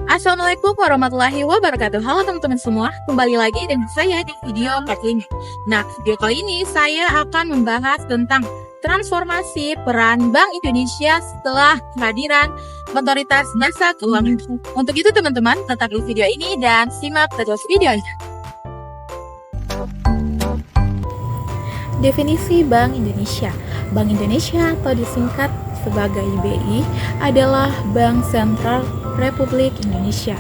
Assalamualaikum warahmatullahi wabarakatuh. Halo teman-teman semua, kembali lagi dengan saya di video kali ini. Nah, video kali ini saya akan membahas tentang transformasi peran Bank Indonesia setelah kehadiran Otoritas Jasa Keuangan. Untuk itu teman-teman, tetap di video ini dan simak terus videonya. Definisi Bank Indonesia. Bank Indonesia atau disingkat sebagai BI adalah Bank Sentral Republik Indonesia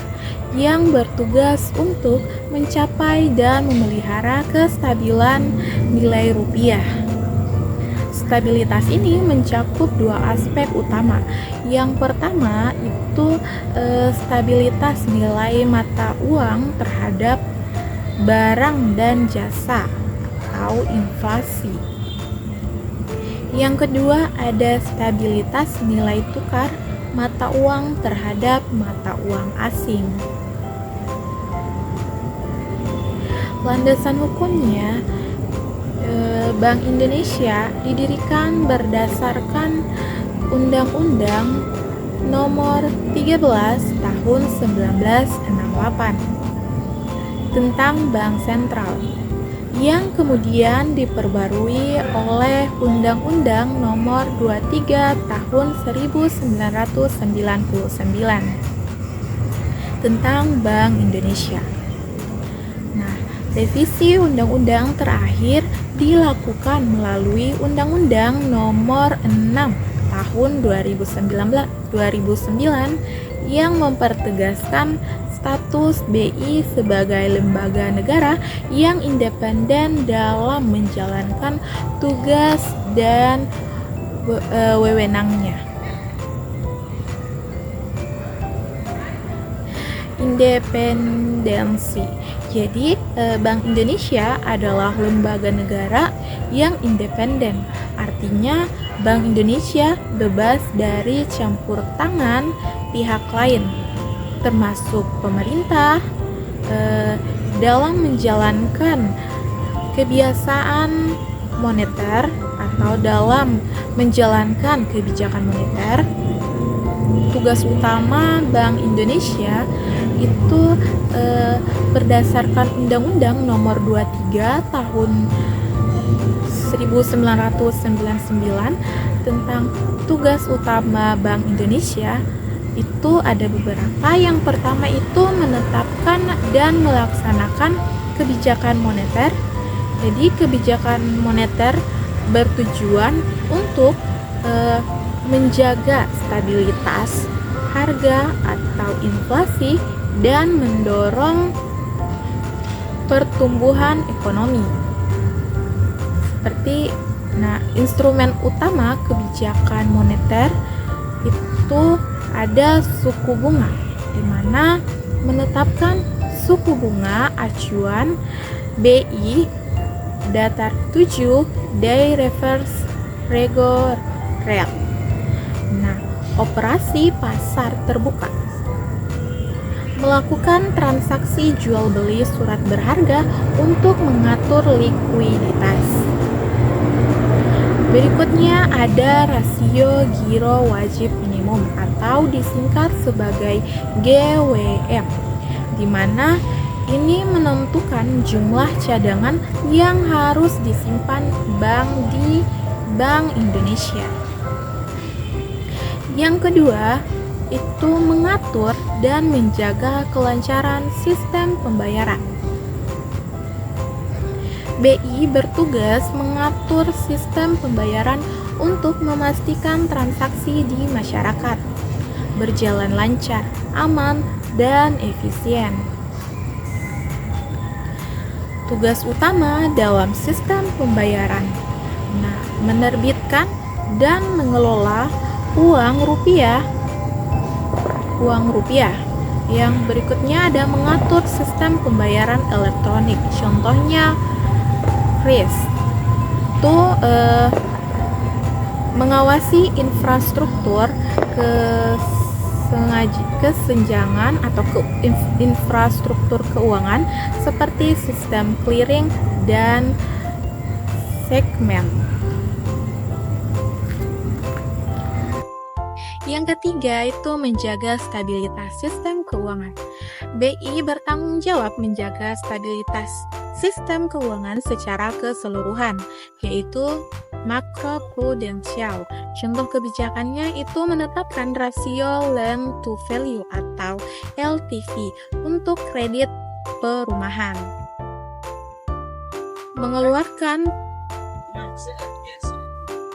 yang bertugas untuk mencapai dan memelihara kestabilan nilai rupiah. Stabilitas ini mencakup dua aspek utama. Yang pertama itu stabilitas nilai mata uang terhadap barang dan jasa atau inflasi. Yang kedua ada stabilitas nilai tukar mata uang terhadap mata uang asing. Landasan hukumnya, Bank Indonesia didirikan berdasarkan Undang-Undang Nomor 13 Tahun 1968 tentang Bank Sentral, yang kemudian diperbarui oleh Undang-Undang Nomor 23 Tahun 1999 tentang Bank Indonesia. Nah, revisi undang-undang terakhir dilakukan melalui Undang-Undang Nomor 6 Tahun 2009 yang mempertegaskan status BI sebagai lembaga negara yang independen dalam menjalankan tugas dan wewenangnya. Independensi. Jadi, Bank Indonesia adalah lembaga negara yang independen. Artinya, Bank Indonesia bebas dari campur tangan pihak lain, termasuk pemerintah, dalam menjalankan kebiasaan moneter atau dalam menjalankan kebijakan moneter. Tugas utama Bank Indonesia itu berdasarkan Undang-Undang Nomor 23 Tahun 1999 tentang tugas utama Bank Indonesia itu ada beberapa. Yang pertama itu menetapkan dan melaksanakan kebijakan moneter. Jadi kebijakan moneter bertujuan untuk menjaga stabilitas harga atau inflasi dan mendorong pertumbuhan ekonomi. Instrumen utama kebijakan moneter itu ada suku bunga, di mana menetapkan suku bunga acuan BI datar 7 day reverse repo rate. Operasi pasar terbuka, melakukan transaksi jual beli surat berharga untuk mengatur likuiditas. Berikutnya ada rasio giro wajib minimum atau disingkat sebagai GWM, di mana ini menentukan jumlah cadangan yang harus disimpan bank di Bank Indonesia. Yang kedua itu mengatur dan menjaga kelancaran sistem pembayaran. BI bertugas mengatur sistem pembayaran untuk memastikan transaksi di masyarakat berjalan lancar, aman, dan efisien. Tugas utama dalam sistem pembayaran, menerbitkan dan mengelola uang rupiah. Yang berikutnya ada mengatur sistem pembayaran elektronik. Contohnya KRIS. Itu mengawasi infrastruktur kesenjangan atau infrastruktur keuangan seperti sistem clearing dan segmen. Yang ketiga itu menjaga stabilitas sistem keuangan. BI bertanggung jawab menjaga stabilitas sistem keuangan secara keseluruhan, yaitu makroprudensial. Contoh kebijakannya itu menetapkan rasio loan to value atau LTV untuk kredit perumahan, mengeluarkan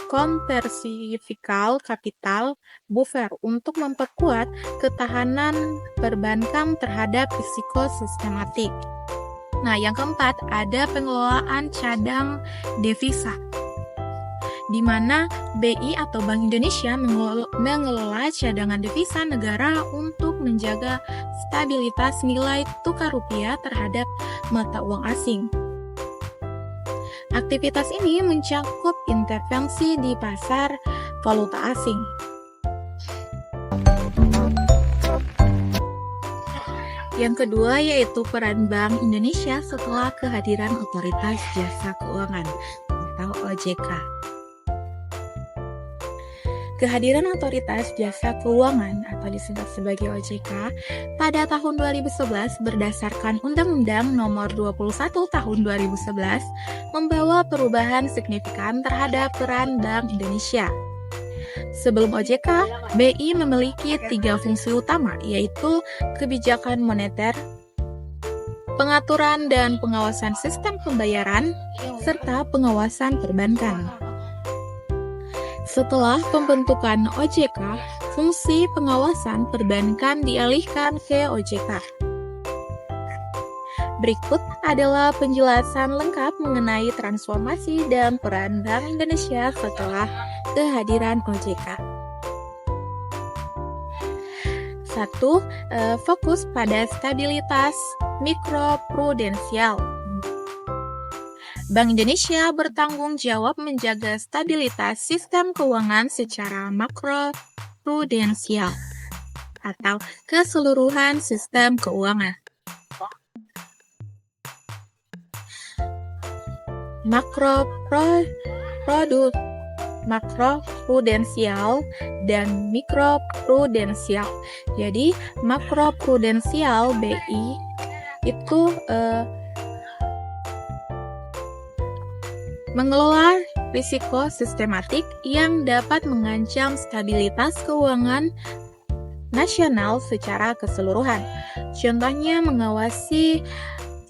konversi fiskal kapital buffer untuk memperkuat ketahanan perbankan terhadap risiko sistematik. Nah, yang keempat ada pengelolaan cadang devisa, di mana BI atau Bank Indonesia mengelola cadangan devisa negara untuk menjaga stabilitas nilai tukar rupiah terhadap mata uang asing. Aktivitas ini mencakup intervensi di pasar valuta asing. Yang kedua yaitu peran Bank Indonesia setelah kehadiran Otoritas Jasa Keuangan atau OJK. Kehadiran Otoritas Jasa Keuangan atau disingkat sebagai OJK pada tahun 2011 berdasarkan Undang-Undang Nomor 21 Tahun 2011 membawa perubahan signifikan terhadap peran Bank Indonesia. Sebelum OJK, BI memiliki 3 fungsi utama, yaitu kebijakan moneter, pengaturan dan pengawasan sistem pembayaran, serta pengawasan perbankan. Setelah pembentukan OJK, fungsi pengawasan perbankan dialihkan ke OJK. Berikut adalah penjelasan lengkap mengenai transformasi dan peran Bank Indonesia setelah kehadiran OJK. 1. Fokus pada stabilitas mikroprudensial. Bank Indonesia bertanggung jawab menjaga stabilitas sistem keuangan secara makroprudensial atau keseluruhan sistem keuangan. Makroprudensial dan mikroprudensial. Jadi makroprudensial BI itu mengelola risiko sistematik yang dapat mengancam stabilitas keuangan nasional secara keseluruhan. Contohnya mengawasi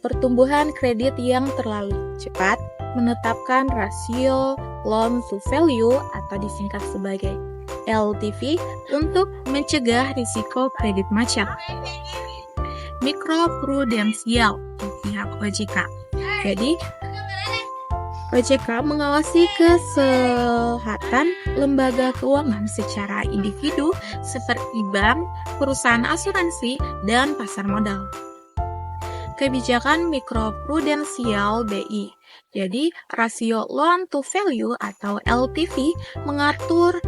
pertumbuhan kredit yang terlalu cepat, menetapkan rasio loan to value atau disingkat sebagai LTV untuk mencegah risiko kredit macet. Mikroprudensial pihak OJK. Jadi OJK mengawasi kesehatan lembaga keuangan secara individu seperti bank, perusahaan asuransi, dan pasar modal. Kebijakan mikroprudensial BI. Jadi, rasio loan to value atau LTV mengatur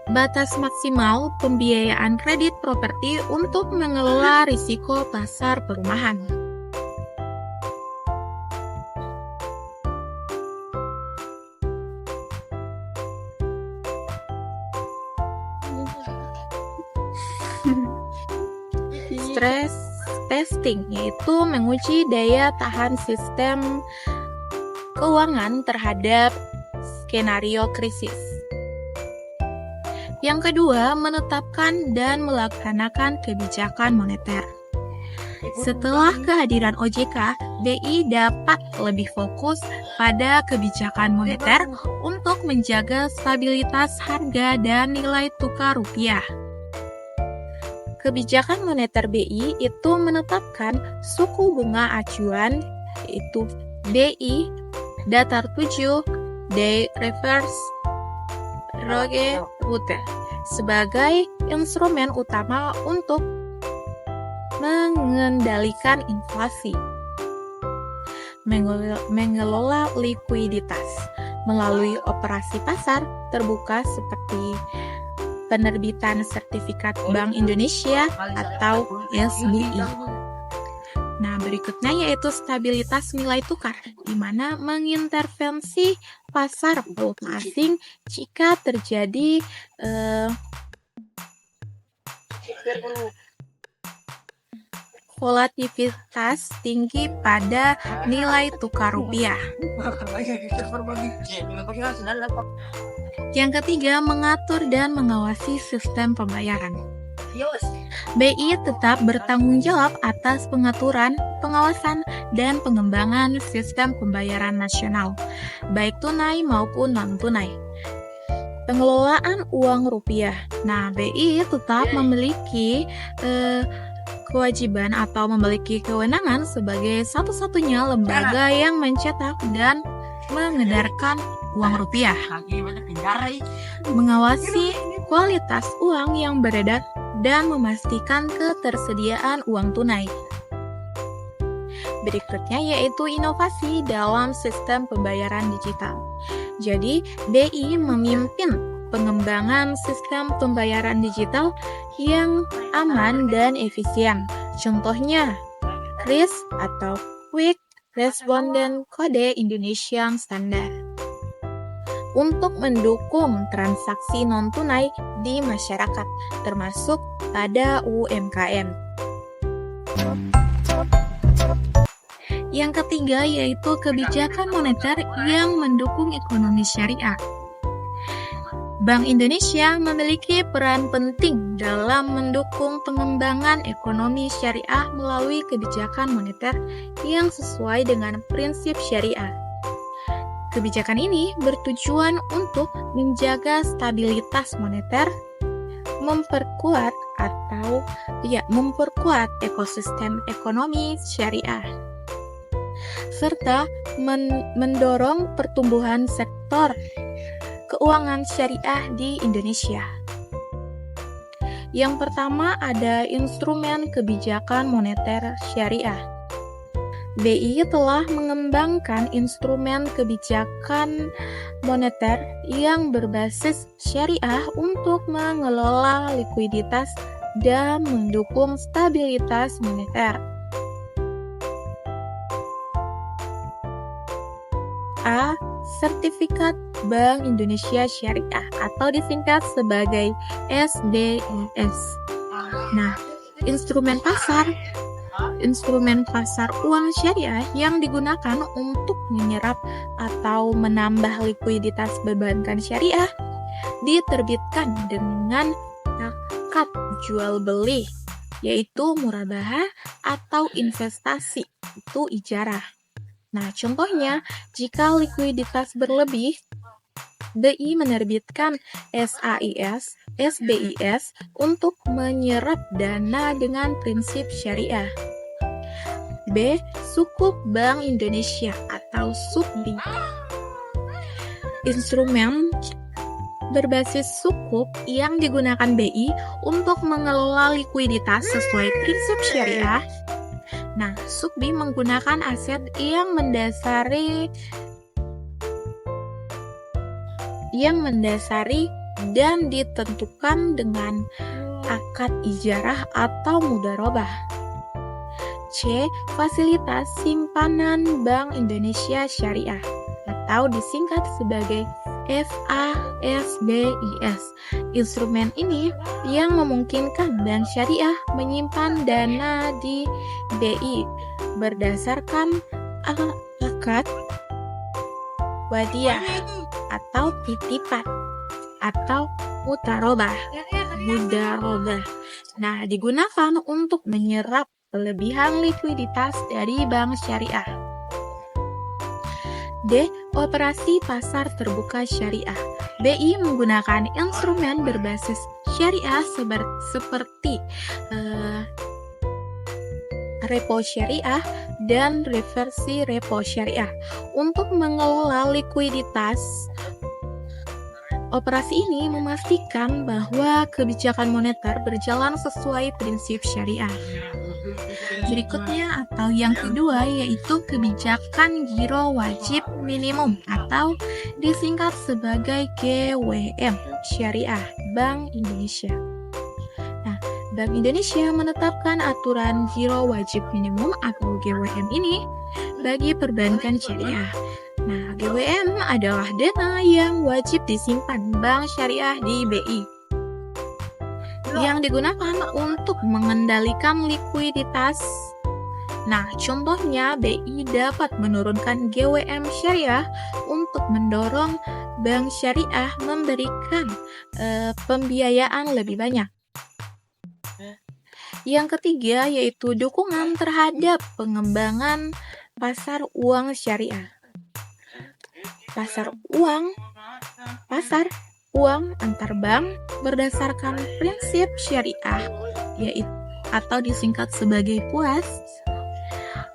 batas maksimal pembiayaan kredit properti untuk mengelola risiko pasar perumahan. Stress testing yaitu menguji daya tahan sistem keuangan terhadap skenario krisis. Yang kedua, menetapkan dan melaksanakan kebijakan moneter. Setelah kehadiran OJK, BI dapat lebih fokus pada kebijakan moneter untuk menjaga stabilitas harga dan nilai tukar rupiah. Kebijakan moneter BI itu menetapkan suku bunga acuan, yaitu DI, datar 7, day reverse, roge rute, sebagai instrumen utama untuk mengendalikan inflasi, mengelola likuiditas melalui operasi pasar terbuka seperti penerbitan sertifikat Bank Indonesia atau SBI. Nah, berikutnya yaitu stabilitas nilai tukar, di mana mengintervensi pasar valuta asing jika terjadi Volatilitas tinggi pada nilai tukar rupiah. Yang ketiga, mengatur dan mengawasi sistem pembayaran. BI tetap bertanggung jawab atas pengaturan, pengawasan, dan pengembangan sistem pembayaran nasional, baik tunai maupun non-tunai. Pengelolaan uang rupiah. Nah, BI tetap memiliki kewajiban atau memiliki kewenangan sebagai satu-satunya lembaga yang mencetak dan mengedarkan uang rupiah, mengawasi kualitas uang yang beredar dan memastikan ketersediaan uang tunai. Berikutnya yaitu inovasi dalam sistem pembayaran digital. Jadi, BI memimpin pengembangan sistem pembayaran digital yang aman dan efisien. Contohnya, KRIS atau Quick Response Code Indonesian Standard untuk mendukung transaksi non-tunai di masyarakat, termasuk pada UMKM. Yang ketiga yaitu kebijakan moneter yang mendukung ekonomi syariah. Bank Indonesia memiliki peran penting dalam mendukung pengembangan ekonomi syariah melalui kebijakan moneter yang sesuai dengan prinsip syariah. Kebijakan ini bertujuan untuk menjaga stabilitas moneter, memperkuat ekosistem ekonomi syariah, serta mendorong pertumbuhan sektor keuangan syariah di Indonesia. Yang pertama ada instrumen kebijakan moneter syariah. BI telah mengembangkan instrumen kebijakan moneter yang berbasis syariah untuk mengelola likuiditas dan mendukung stabilitas moneter. A. Sertifikat Bank Indonesia Syariah atau disingkat sebagai SBIS. Nah, instrumen pasar uang syariah yang digunakan untuk menyerap atau menambah likuiditas perbankan syariah diterbitkan dengan akad jual beli, yaitu murabahah atau investasi, itu ijarah. Nah, contohnya, jika likuiditas berlebih, BI menerbitkan SAIS, SBIS untuk menyerap dana dengan prinsip syariah. B. Sukuk Bank Indonesia atau SUKBI. Instrumen berbasis sukuk yang digunakan BI untuk mengelola likuiditas sesuai prinsip syariah. Nah, SUKBI menggunakan aset yang mendasari dan ditentukan dengan akad ijarah atau mudharabah. C. Fasilitas simpanan Bank Indonesia Syariah atau disingkat sebagai FASBIS. Instrumen ini yang memungkinkan Bank Syariah menyimpan dana di BI berdasarkan akad wadiah atau titipan atau mudharabah. Nah, digunakan untuk menyerap kelebihan likuiditas dari bank syariah. D. Operasi pasar terbuka syariah. BI menggunakan instrumen berbasis syariah seperti repo syariah dan reversi repo syariah untuk mengelola likuiditas. Operasi ini memastikan bahwa kebijakan moneter berjalan sesuai prinsip syariah. Berikutnya atau yang kedua yaitu kebijakan giro wajib minimum atau disingkat sebagai GWM Syariah Bank Indonesia. Nah, Bank Indonesia menetapkan aturan giro wajib minimum atau GWM ini bagi perbankan syariah. Nah, GWM adalah dana yang wajib disimpan bank syariah di BI. yang digunakan untuk mengendalikan likuiditas. Nah, contohnya BI dapat menurunkan GWM syariah untuk mendorong bank syariah memberikan pembiayaan lebih banyak. Yang ketiga yaitu dukungan terhadap pengembangan pasar uang syariah. Pasar uang antar bank berdasarkan prinsip syariah, yaitu atau disingkat sebagai PUAS.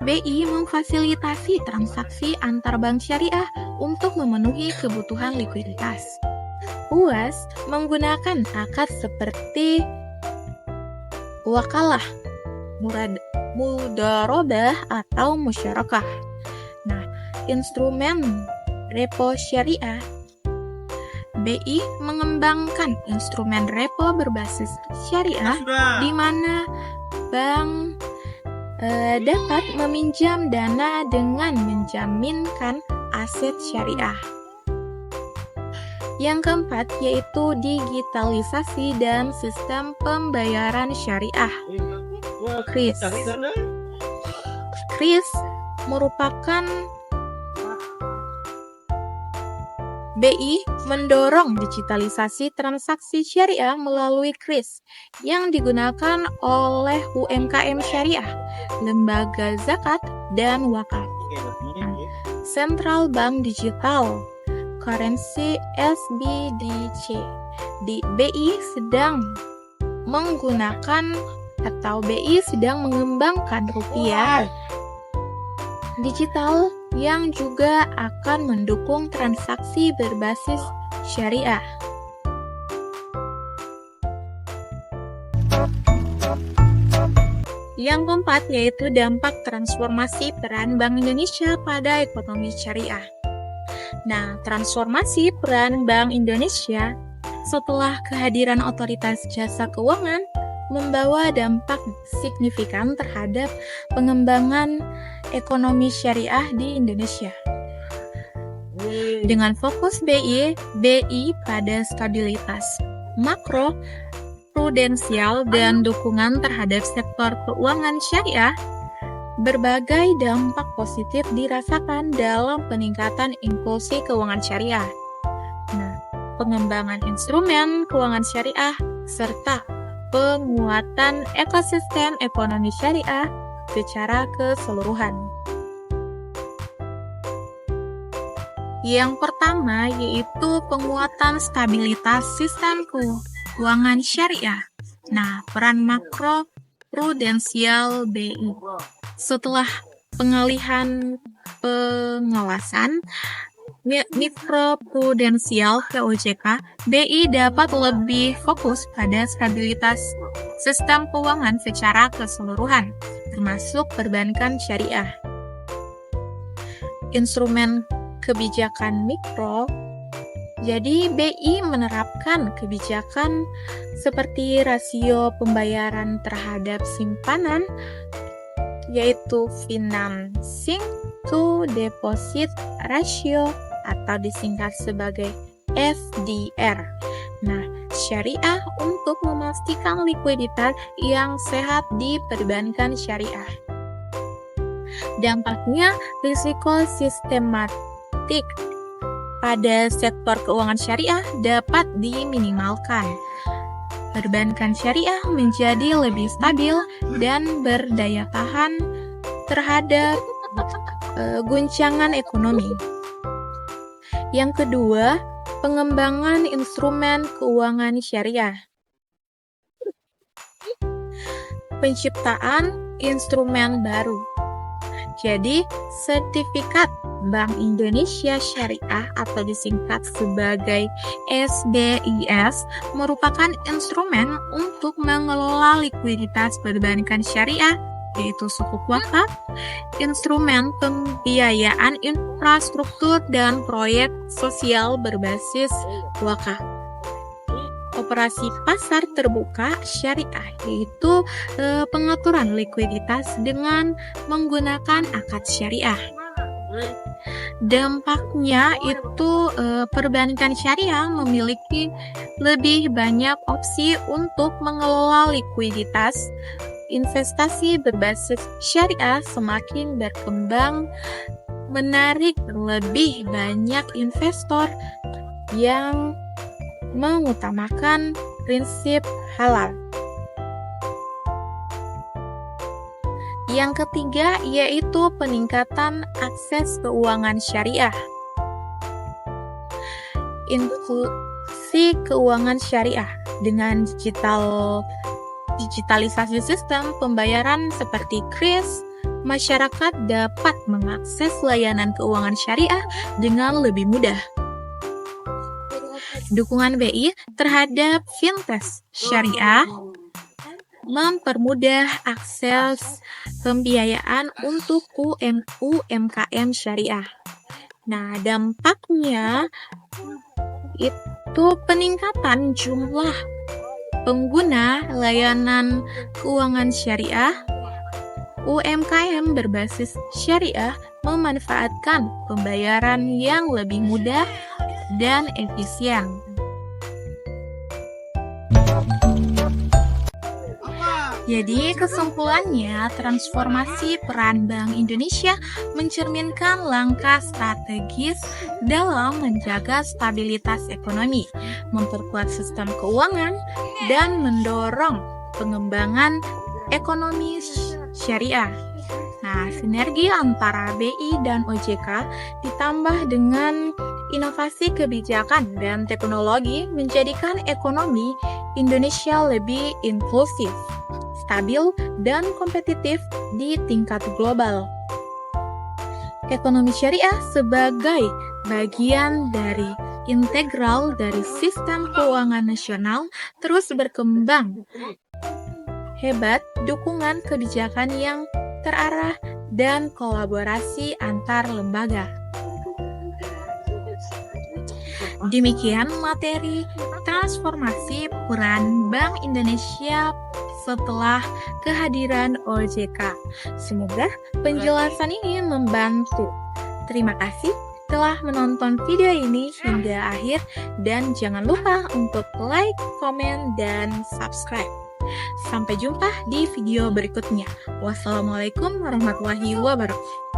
BI memfasilitasi transaksi antar bank syariah untuk memenuhi kebutuhan likuiditas. PUAS menggunakan akad seperti wakalah, mudharabah atau musyarakah. Nah, instrumen repo syariah. BI mengembangkan instrumen repo berbasis syariah di mana bank dapat meminjam dana dengan menjaminkan aset syariah. Yang keempat yaitu digitalisasi dan sistem pembayaran syariah. KRIS. KRIS merupakan BI mendorong digitalisasi transaksi syariah melalui KRIS yang digunakan oleh UMKM syariah, lembaga zakat, dan wakaf. Central Bank Digital Currency SBDC. BI sedang mengembangkan rupiah digital yang juga akan mendukung transaksi berbasis syariah. Yang keempat yaitu dampak transformasi peran Bank Indonesia pada ekonomi syariah. Nah, transformasi peran Bank Indonesia setelah kehadiran otoritas jasa keuangan membawa dampak signifikan terhadap pengembangan ekonomi syariah di Indonesia. Dengan fokus BI pada stabilitas makro, prudensial, dan dukungan terhadap sektor keuangan syariah, berbagai dampak positif dirasakan dalam peningkatan inklusi keuangan syariah. Nah, pengembangan instrumen keuangan syariah serta penguatan ekosistem ekonomi syariah secara keseluruhan. Yang pertama yaitu penguatan stabilitas sistem keuangan syariah. Nah, peran makro prudensial BI. Setelah pengalihan pengawasan mikroprudensial ke OJK, BI dapat lebih fokus pada stabilitas sistem keuangan secara keseluruhan, termasuk perbankan syariah. Instrumen kebijakan mikro. Jadi BI menerapkan kebijakan seperti rasio pembayaran terhadap simpanan, yaitu financing to deposit ratio atau disingkat sebagai FDR. Nah, syariah untuk memastikan likuiditas yang sehat di perbankan syariah. Dampaknya, risiko sistematik pada sektor keuangan syariah dapat diminimalkan. Perbankan syariah menjadi lebih stabil dan berdaya tahan terhadap guncangan ekonomi. Yang kedua, pengembangan instrumen keuangan syariah. Penciptaan instrumen baru. Jadi, sertifikat Bank Indonesia Syariah atau disingkat sebagai SBIS merupakan instrumen untuk mengelola likuiditas perbankan syariah, yaitu sukuk wakaf, instrumen pembiayaan infrastruktur, dan proyek sosial berbasis wakaf. Operasi pasar terbuka syariah yaitu pengaturan likuiditas dengan menggunakan akad syariah. Dampaknya itu perbankan syariah memiliki lebih banyak opsi untuk mengelola likuiditas. Investasi berbasis syariah semakin berkembang, menarik lebih banyak investor yang mengutamakan prinsip halal. Yang ketiga yaitu peningkatan akses keuangan syariah. Inklusi keuangan syariah dengan digitalisasi sistem pembayaran seperti KRIS, masyarakat dapat mengakses layanan keuangan syariah dengan lebih mudah. Dukungan BI terhadap fintech syariah mempermudah akses pembiayaan untuk UMKM syariah. Nah, dampaknya itu peningkatan jumlah pengguna layanan keuangan syariah. UMKM berbasis syariah memanfaatkan pembayaran yang lebih mudah dan efisien. Jadi kesimpulannya, transformasi peran Bank Indonesia mencerminkan langkah strategis dalam menjaga stabilitas ekonomi, memperkuat sistem keuangan, dan mendorong pengembangan ekonomi syariah. Nah, sinergi antara BI dan OJK ditambah dengan inovasi kebijakan dan teknologi menjadikan ekonomi Indonesia lebih inklusif, stabil, dan kompetitif di tingkat global. Ekonomi syariah sebagai bagian dari integral dari sistem keuangan nasional terus berkembang. Hebat dukungan kebijakan yang terarah dan kolaborasi antar lembaga. Demikian materi transformasi peran Bank Indonesia setelah kehadiran OJK. Semoga penjelasan ini membantu. Terima kasih telah menonton video ini hingga akhir dan jangan lupa untuk like, komen, dan subscribe. Sampai jumpa di video berikutnya. Wassalamualaikum warahmatullahi wabarakatuh.